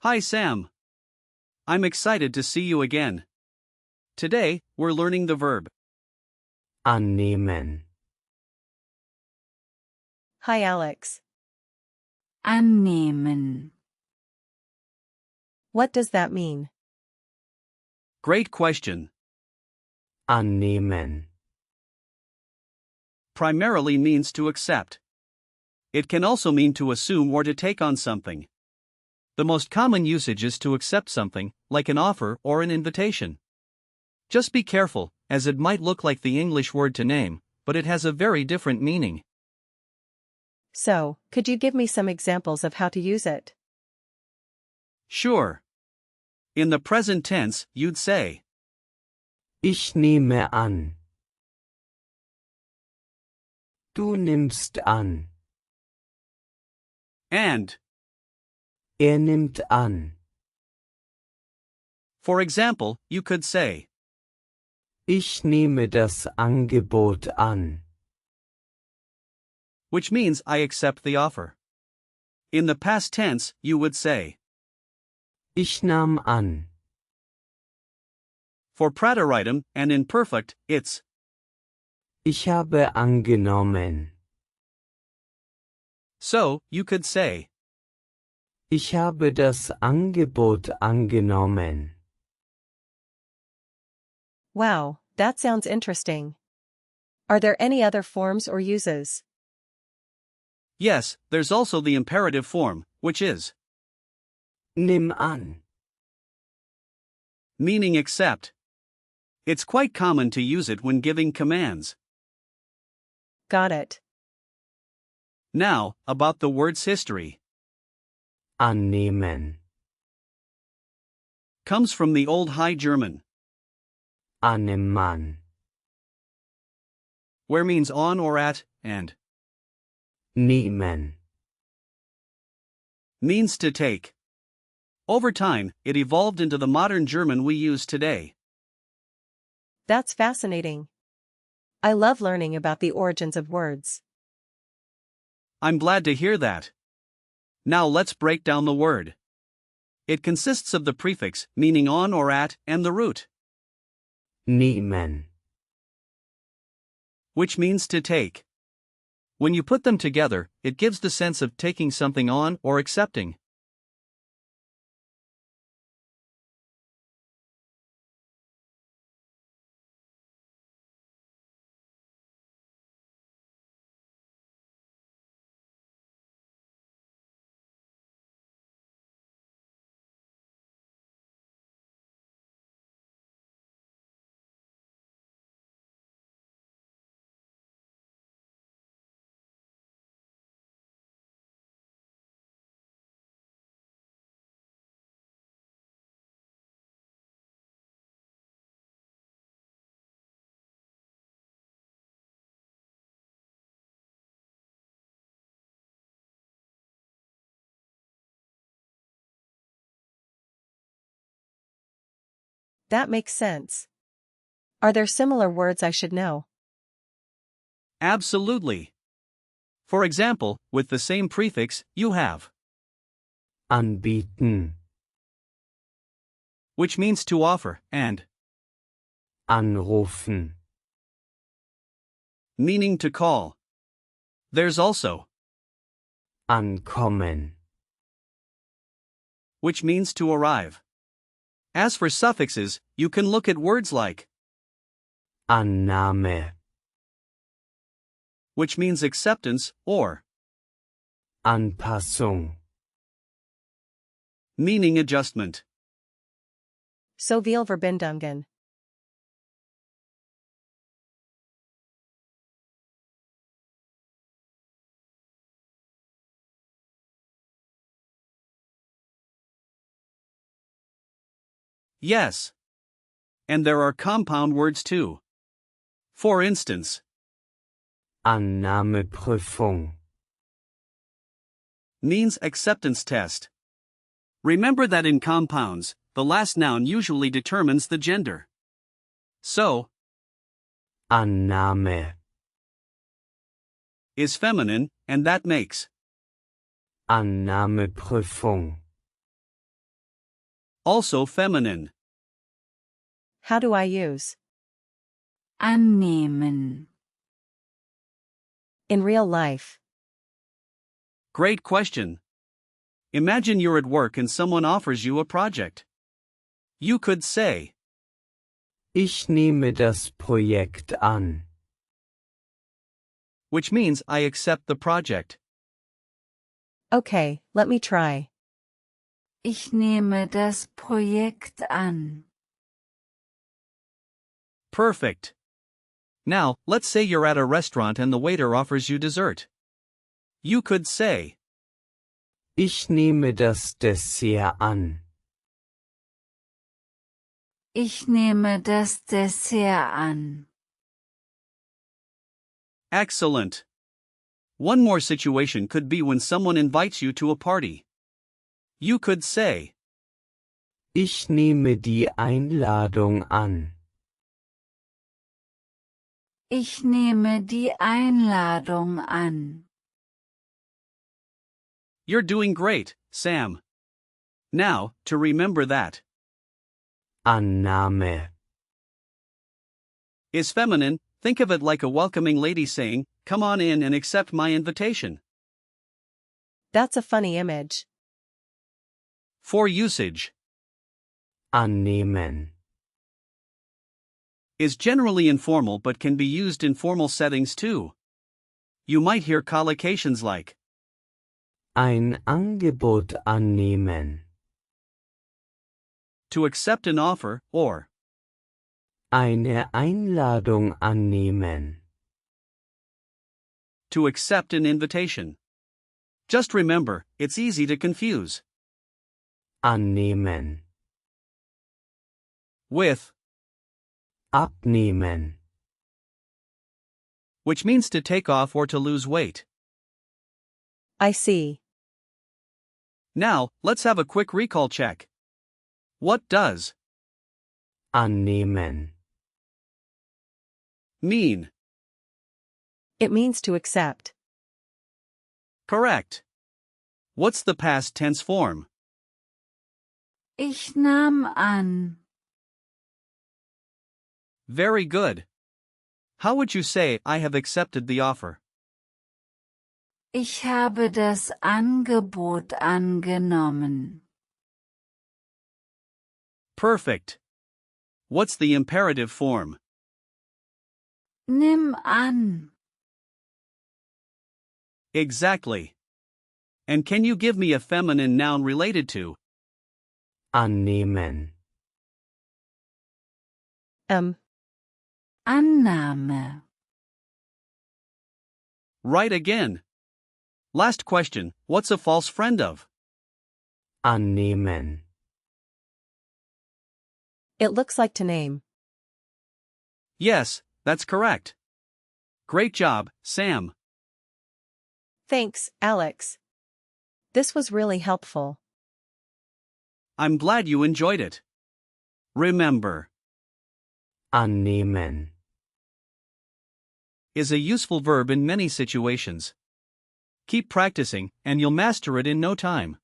Hi Sam. I'm excited to see you again. Today, we're learning the verb annehmen, Hi Alex. Annehmen. What does that mean? Great question. annehmen, Primarily means to accept. It can also mean to assume or to take on something. The most common usage is to accept something, like an offer or an invitation. Just be careful, as it might look like the English word to name, but it has a very different meaning. So, could you give me some examples of how to use it? Sure. In the present tense, you'd say, ich nehme an. Du nimmst an. and. Nimmt an. For example, you could say, Ich nehme das Angebot an. which means I accept the offer. In the past tense, you would say, Ich nahm an. for Präteritum and imperfect, it's. Ich habe angenommen. So, you could say, Ich habe das Angebot angenommen. Wow, that sounds interesting. Are there any other forms or uses? yes, there's also the imperative form, which is, Nimm an. meaning accept. It's quite common to use it when giving commands. Got it. Now, about the word's history. Annehmen. Comes from the Old High German, Annehmen. where means on or at, and Nehmen. means to take. Over time, it evolved into the modern German we use today. That's fascinating. I love learning about the origins of words. I'm glad to hear that. Now let's break down the word. It consists of the prefix, meaning on or at, and the root, Nehmen. which means to take. When you put them together, it gives the sense of taking something on or accepting. That makes sense. Are there similar words I should know? Absolutely. For example, with the same prefix, you have, Anbieten. which means to offer, and, Anrufen. meaning to call. There's also, Ankommen. which means to arrive. As for suffixes, you can look at words like, Annahme. which means acceptance, or, Anpassung. meaning adjustment. So Verbindungen. Yes. And there are compound words too. For instance, Annahmeprüfung. means acceptance test. Remember that in compounds, the last noun usually determines the gender. So, Annahme. is feminine, and that makes Annahmeprüfung. Also feminine. How do I use annehmen, in real life? Great question. Imagine you're at work and someone offers you a project. You could say, Ich nehme das Projekt an. which means I accept the project. Okay, let me try. ich nehme das Projekt an. Perfect. Now, let's say you're at a restaurant and the waiter offers you dessert. You could say, Ich nehme das Dessert an. Ich nehme das Dessert an. excellent. One more situation could be when someone invites you to a party. You could say, Ich nehme die Einladung an. Ich nehme die Einladung an. you're doing great, Sam. Now, to remember that Annahme. is feminine, think of it like a welcoming lady saying, come on in and accept my invitation. That's a funny image. For usage, Annehmen. is generally informal but can be used in formal settings too. You might hear collocations like, Ein Angebot annehmen. to accept an offer, or Eine Einladung annehmen. to accept an invitation. Just remember, it's easy to confuse Annehmen. with, Abnehmen. which means to take off or to lose weight. I see. Now, let's have a quick recall check. What does Annehmen. mean? It means to accept. Correct. What's the past tense form? Ich nahm an. Very good. How would you say, I have accepted the offer? Ich habe das Angebot angenommen. Perfect. What's the imperative form? Nimm an. Exactly. And can you give me a feminine noun related to Annehmen. Annahme. right again? Last question, what's a false friend of? Annehmen. It looks like to name. Yes, that's correct. Great job, Sam. Thanks, Alex. This was really helpful. I'm glad you enjoyed it. Remember, Annehmen. is a useful verb in many situations. Keep practicing, and you'll master it in no time.